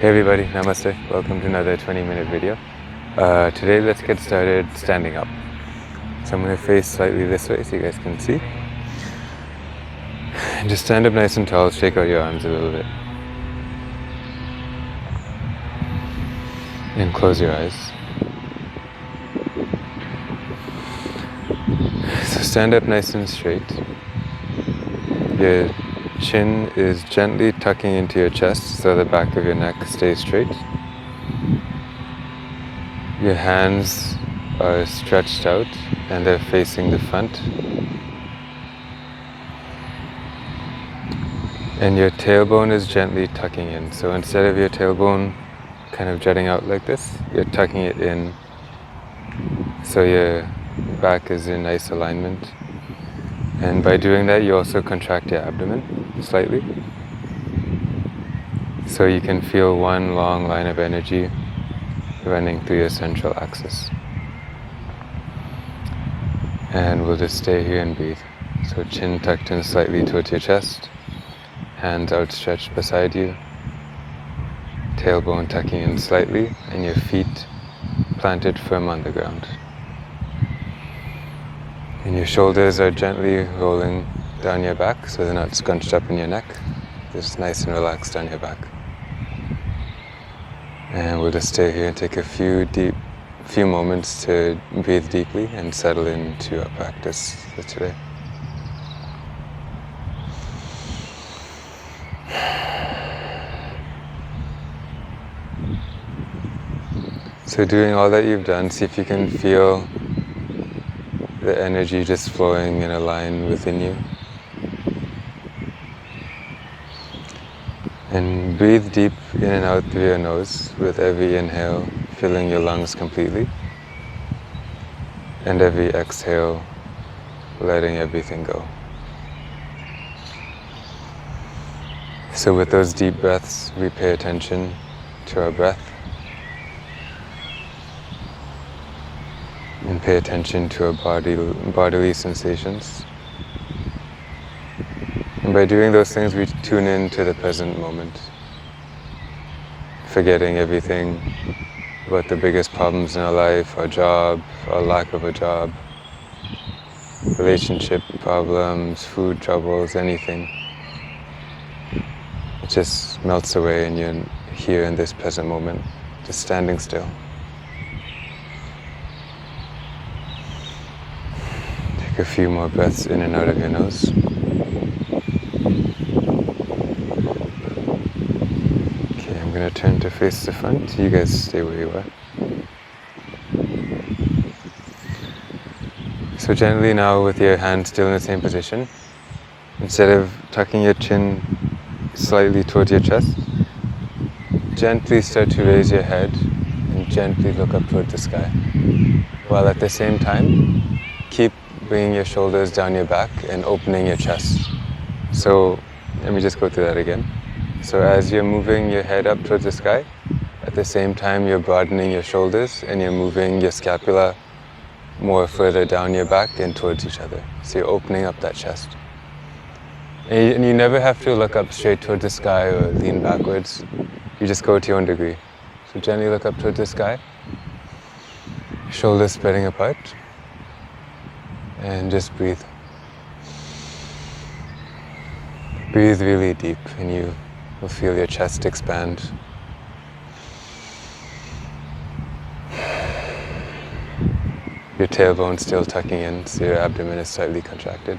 Hey everybody, namaste. Welcome to another 20-minute video. Today let's get started standing up. So I'm going to face slightly this way so you guys can see. And just stand up nice and tall, shake out your arms a little bit. And close your eyes. So stand up nice and straight. Your chin is gently tucking into your chest so the back of your neck stays straight. Your hands are stretched out and they're facing the front. And your tailbone is gently tucking in. So instead of your tailbone kind of jutting out like this, you're tucking it in so your back is in nice alignment. And by doing that, you also contract your abdomen slightly. So you can feel one long line of energy running through your central axis. And we'll just stay here and breathe. So chin tucked in slightly towards your chest, hands outstretched beside you, tailbone tucking in slightly, and your feet planted firm on the ground. And your shoulders are gently rolling down your back so they're not scrunched up in your neck. Just nice and relaxed down your back. And we'll just stay here and take a few moments to breathe deeply and settle into our practice for today. So doing all that you've done, see if you can feel the energy just flowing in a line within you. And breathe deep in and out through your nose with every inhale, filling your lungs completely. And every exhale, letting everything go. So with those deep breaths, we pay attention to our breath. And pay attention to our bodily sensations. And by doing those things, we tune into the present moment, forgetting everything about the biggest problems in our life, our job, our lack of a job, relationship problems, food troubles, anything. It just melts away and you're here in this present moment, just standing still. Take a few more breaths in and out of your nose. Okay, I'm going to turn to face the front. You guys stay where you are. So gently now, with your hand still in the same position, instead of tucking your chin slightly towards your chest, gently start to raise your head and gently look up towards the sky. While at the same time, keep bringing your shoulders down your back and opening your chest. So let me just go through that again. So as you're moving your head up towards the sky, at the same time you're broadening your shoulders and you're moving your scapula more further down your back and towards each other. So you're opening up that chest. And you never have to look up straight towards the sky or lean backwards. You just go to your own degree. So gently look up towards the sky, shoulders spreading apart, and just breathe. Breathe really deep and you will feel your chest expand. Your tailbone still tucking in, so your abdomen is slightly contracted.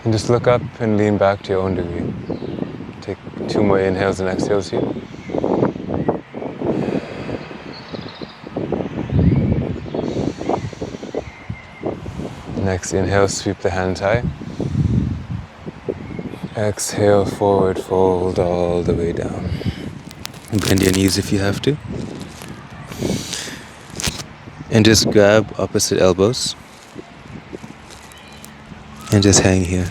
And just look up and lean back to your own degree. Take 2 more inhales and exhales here. Next inhale, sweep the hands high. Exhale, forward fold all the way down. Bend your knees if you have to. And just grab opposite elbows. And just hang here.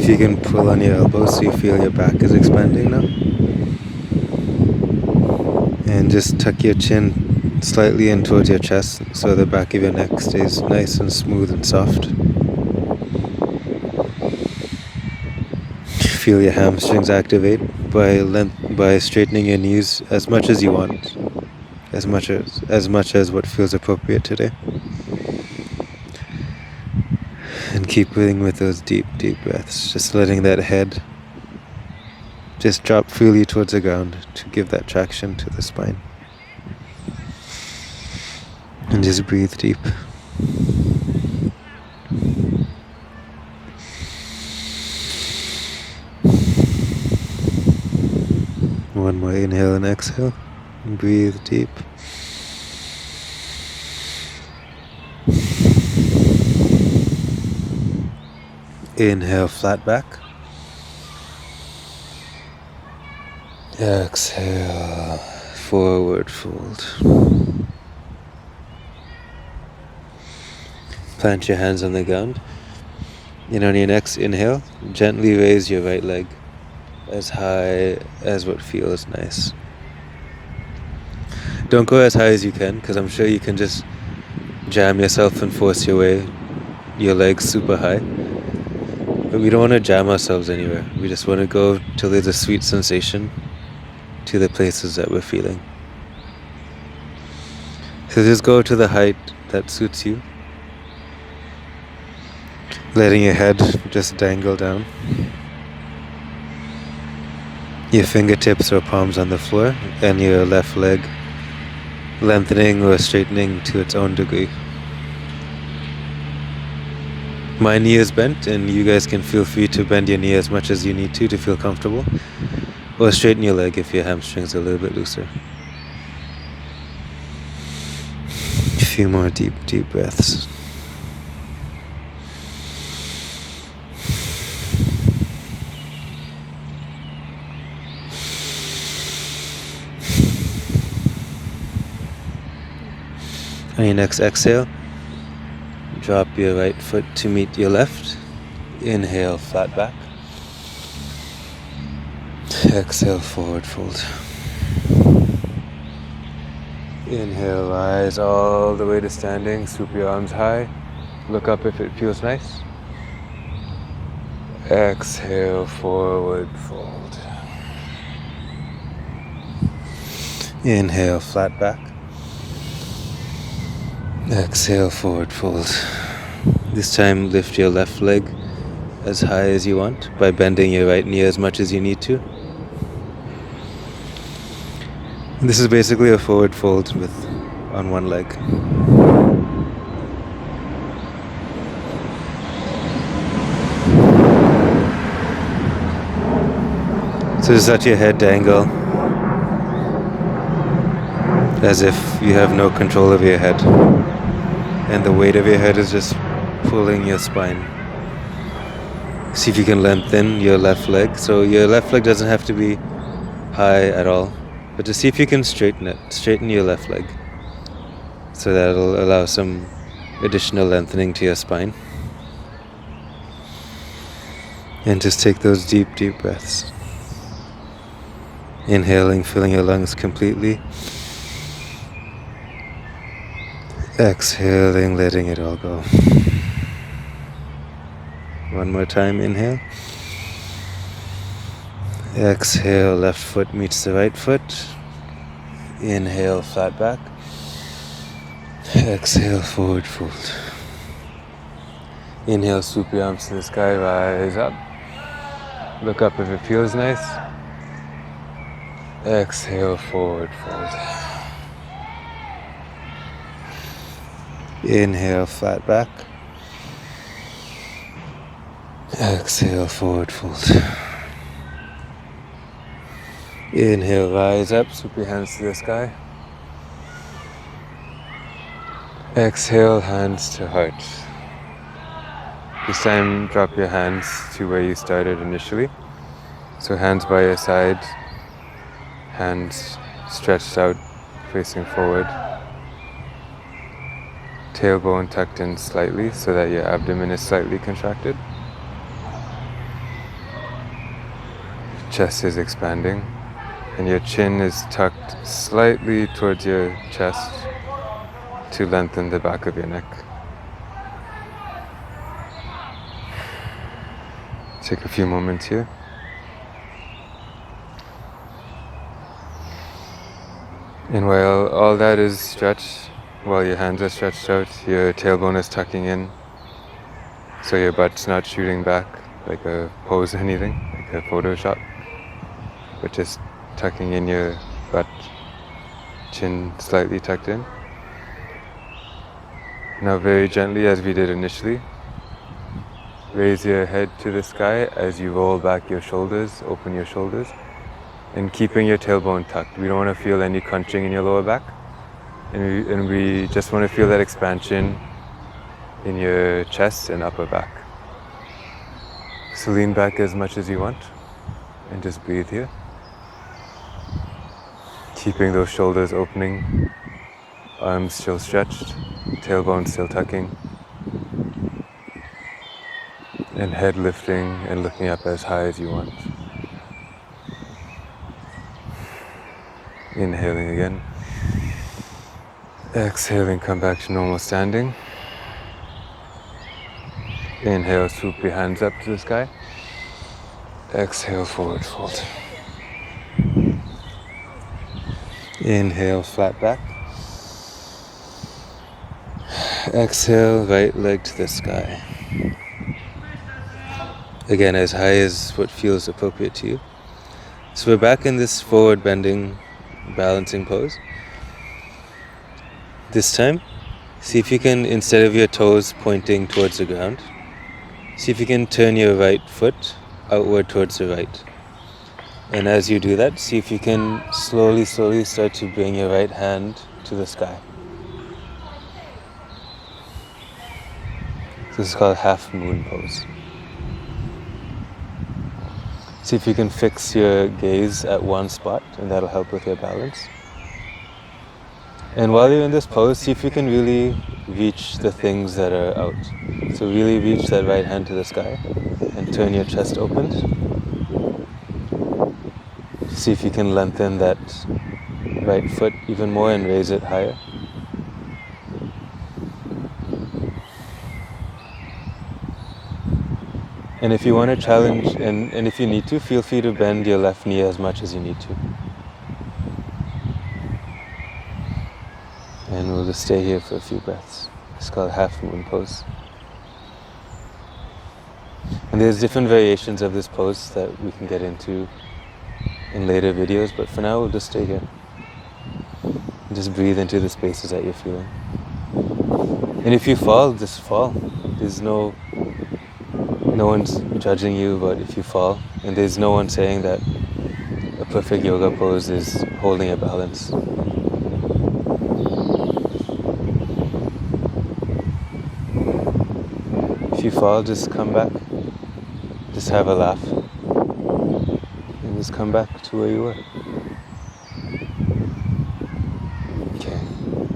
if you can pull on your elbows so you feel your back is expanding now. And just tuck your chin slightly in towards your chest so the back of your neck stays nice and smooth and soft. Feel your hamstrings activate by straightening your knees as much as you want, as much as what feels appropriate today. And keep breathing with those deep breaths, just letting that head just drop freely towards the ground to give that traction to the spine. And just breathe deep. One more inhale and exhale. And breathe deep. Inhale, flat back. Exhale, forward fold. Plant your hands on the ground. And on your next inhale, gently raise your right leg as high as what feels nice. Don't go as high as you can, because I'm sure you can just jam yourself and force your legs super high. But we don't want to jam ourselves anywhere. We just want to go till there's a sweet sensation to the places that we're feeling. So just go to the height that suits you. Letting your head just dangle down. Your fingertips or palms on the floor, and your left leg lengthening or straightening to its own degree. My knee is bent, and you guys can feel free to bend your knee as much as you need to feel comfortable, or straighten your leg if your hamstrings are a little bit looser. A few more deep breaths. On your next exhale, drop your right foot to meet your left. Inhale, flat back. Exhale, forward fold. Inhale, rise all the way to standing. Swoop your arms high. Look up if it feels nice. Exhale, forward fold. Inhale, flat back. Exhale, forward fold. This time lift your left leg as high as you want by bending your right knee as much as you need to. This is basically a forward fold on one leg. So just let your head dangle as if you have no control of your head, and the weight of your head is just pulling your spine. See if you can lengthen your left leg. So your left leg doesn't have to be high at all, but to see if you can straighten your left leg, so that'll allow some additional lengthening to your spine. And just take those deep breaths. Inhaling, filling your lungs completely. Exhaling, letting it all go. One more time, inhale. Exhale, left foot meets the right foot. Inhale, flat back. Exhale, forward fold. Inhale, swoop your arms to the sky, rise up. Look up if it feels nice. Exhale, forward fold. Inhale, flat back. Exhale, forward fold. Inhale, rise up, swoop your hands to the sky. Exhale, hands to heart. This time, drop your hands to where you started initially. So hands by your side, hands stretched out, facing forward. Tailbone tucked in slightly so that your abdomen is slightly contracted. chest is expanding and your chin is tucked slightly towards your chest to lengthen the back of your neck. Take a few moments here. And while all that is stretched, while your hands are stretched out, your tailbone is tucking in, so your butt's not shooting back like a pose or anything, like a Photoshop, but just tucking in your butt, chin slightly tucked in. Now very gently, as we did initially, raise your head to the sky as you roll back your shoulders, open your shoulders, and keeping your tailbone tucked. We don't want to feel any crunching in your lower back, and we just want to feel that expansion in your chest and upper back. So lean back as much as you want and just breathe here. Keeping those shoulders opening, arms still stretched, tailbone still tucking, and head lifting and looking up as high as you want. Inhaling again. Exhaling, come back to normal standing. Inhale, swoop your hands up to the sky. Exhale, forward fold. Inhale, flat back. Exhale, right leg to the sky. Again, as high as what feels appropriate to you. So we're back in this forward bending, balancing pose. This time, see if you can, instead of your toes pointing towards the ground, see if you can turn your right foot outward towards the right. And as you do that, see if you can slowly start to bring your right hand to the sky. This is called Halfmoon Pose. See if you can fix your gaze at one spot, and that'll help with your balance. And while you're in this pose, see if you can really reach the things that are out. So really reach that right hand to the sky and turn your chest open. See if you can lengthen that right foot even more and raise it higher. And if you want to challenge, and if you need to, feel free to bend your left knee as much as you need to. And we'll just stay here for a few breaths. It's called Halfmoon Pose. And there's different variations of this pose that we can get into in later videos, but for now we'll just stay here. And just breathe into the spaces that you're feeling. And if you fall, just fall. There's no one's judging you, but if you fall, and there's no one saying that a perfect yoga pose is holding a balance. If you fall, just come back. Just have a laugh. And just come back to where you were. Okay.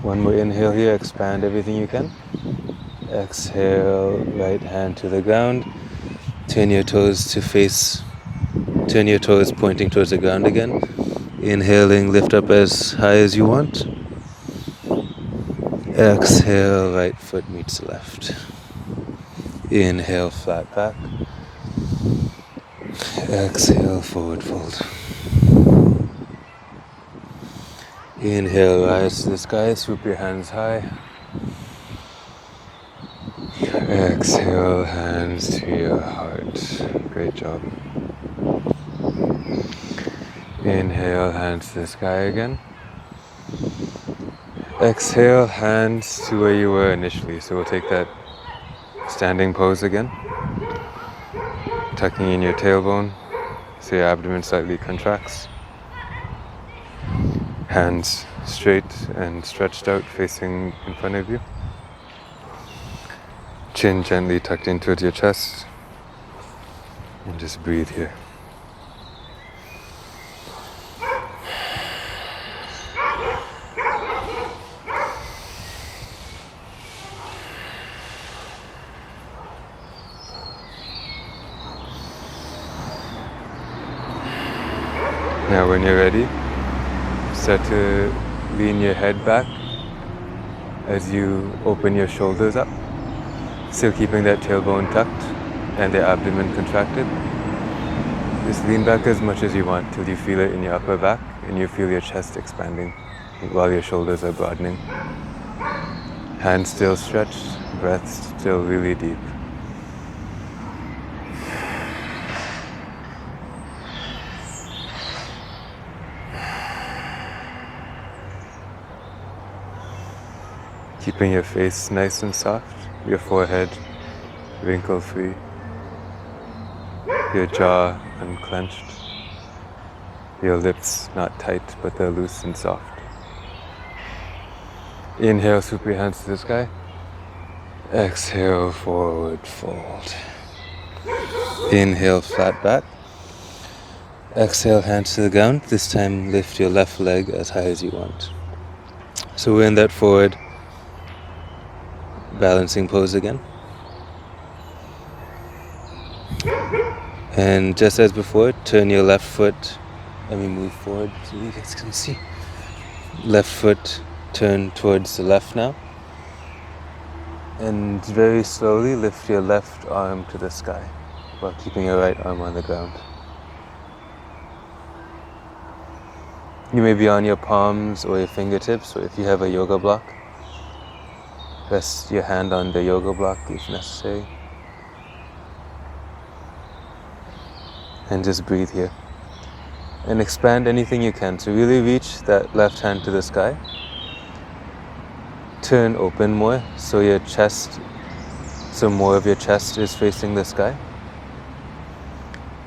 One more inhale here, expand everything you can. Exhale, right hand to the ground. Turn your toes pointing towards the ground again. Inhaling, lift up as high as you want. Exhale, right foot meets the left. Inhale, flat back. Exhale, forward fold. Inhale, rise to the sky, swoop your hands high. Exhale, hands to your heart. Great job. Inhale, hands to the sky again. Exhale, hands to where you were initially. So we'll take that standing pose again. Tucking in your tailbone so your abdomen slightly contracts. Hands straight and stretched out facing in front of you. Chin gently tucked in towards your chest. And just breathe here. Now when you're ready, start to lean your head back as you open your shoulders up, still keeping that tailbone tucked and the abdomen contracted. Just lean back as much as you want till you feel it in your upper back and you feel your chest expanding while your shoulders are broadening. Hands still stretched, breath still really deep. Keeping your face nice and soft, your forehead wrinkle-free, your jaw unclenched, your lips not tight but they're loose and soft. Inhale, swoop your hands to the sky. Exhale, forward fold. Inhale, flat back. Exhale, hands to the ground. This time lift your left leg as high as you want. So we're in that forward balancing pose again. And just as before, turn your left foot. Let me move forward so you guys can see. Left foot turn towards the left now. And very slowly lift your left arm to the sky while keeping your right arm on the ground. You may be on your palms or your fingertips, or if you have a yoga block, rest your hand on the yoga block if necessary. And just breathe here. And expand anything you can. So really reach that left hand to the sky. Turn open more, so your chest, so more of your chest is facing the sky.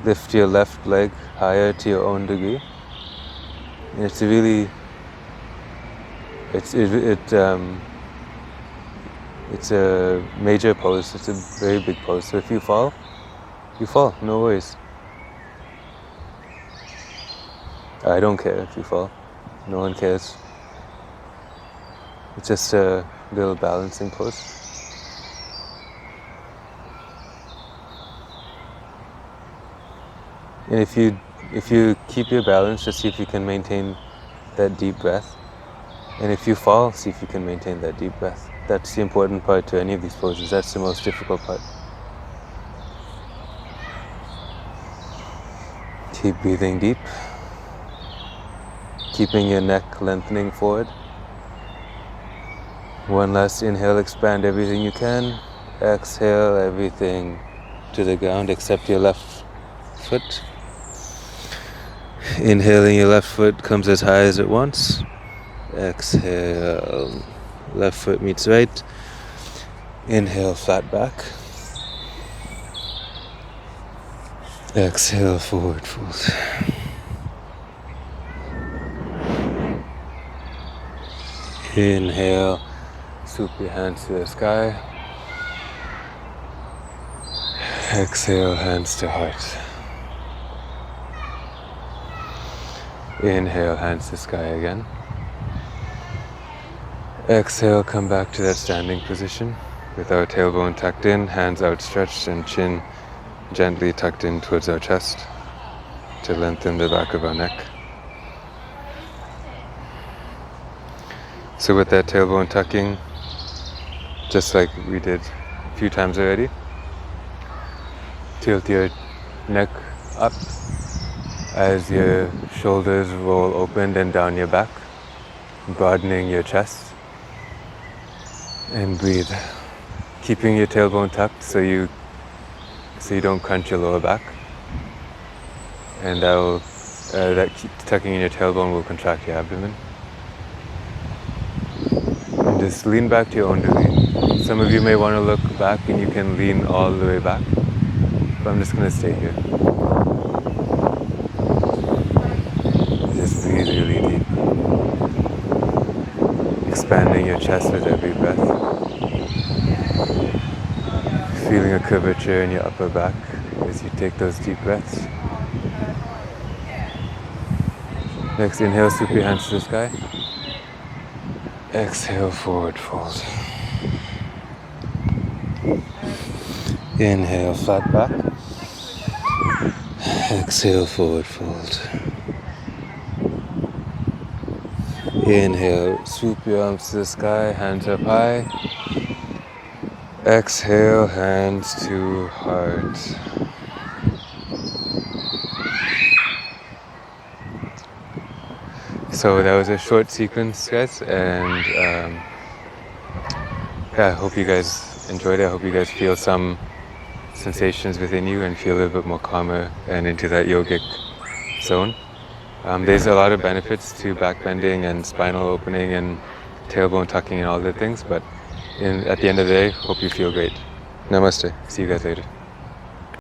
Lift your left leg higher to your own degree. And it's really, it's a major pose. It's a very big pose. So if you fall, no worries. I don't care if you fall. No one cares. It's just a little balancing pose. And if you keep your balance, just see if you can maintain that deep breath. And if you fall, see if you can maintain that deep breath. That's the important part to any of these poses. That's the most difficult part. Keep breathing deep. Keeping your neck lengthening forward. One last inhale, expand everything you can. Exhale everything to the ground except your left foot. Inhaling, your left foot comes as high as it wants. Exhale, left foot meets right. Inhale, flat back. Exhale, forward fold. Inhale, swoop your hands to the sky. Exhale, hands to heart. Inhale, hands to sky again. Exhale, come back to that standing position with our tailbone tucked in, hands outstretched and chin gently tucked in towards our chest to lengthen the back of our neck. So with that tailbone tucking, just like we did a few times already, tilt your neck up as your shoulders roll open and down your back, broadening your chest. And breathe, keeping your tailbone tucked so you don't crunch your lower back. And tucking in your tailbone will contract your abdomen. And just lean back to your own degree. Some of you may want to look back and you can lean all the way back. But I'm just going to stay here. Just breathe really deep. Expanding your chest with every breath. Feeling a curvature in your upper back as you take those deep breaths. Next, inhale, swoop your hands to the sky. Exhale, forward fold. Inhale, flat back. Exhale, forward fold. Inhale, swoop your arms to the sky, hands up high. Exhale, hands to heart. So that was a short sequence, guys, and yeah, I hope you guys enjoyed it. I hope you guys feel some sensations within you and feel a little bit more calmer and into that yogic zone. There's a lot of benefits to back bending and spinal opening and tailbone tucking and all the things, but at the end of the day, hope you feel great. Namaste. See you guys later.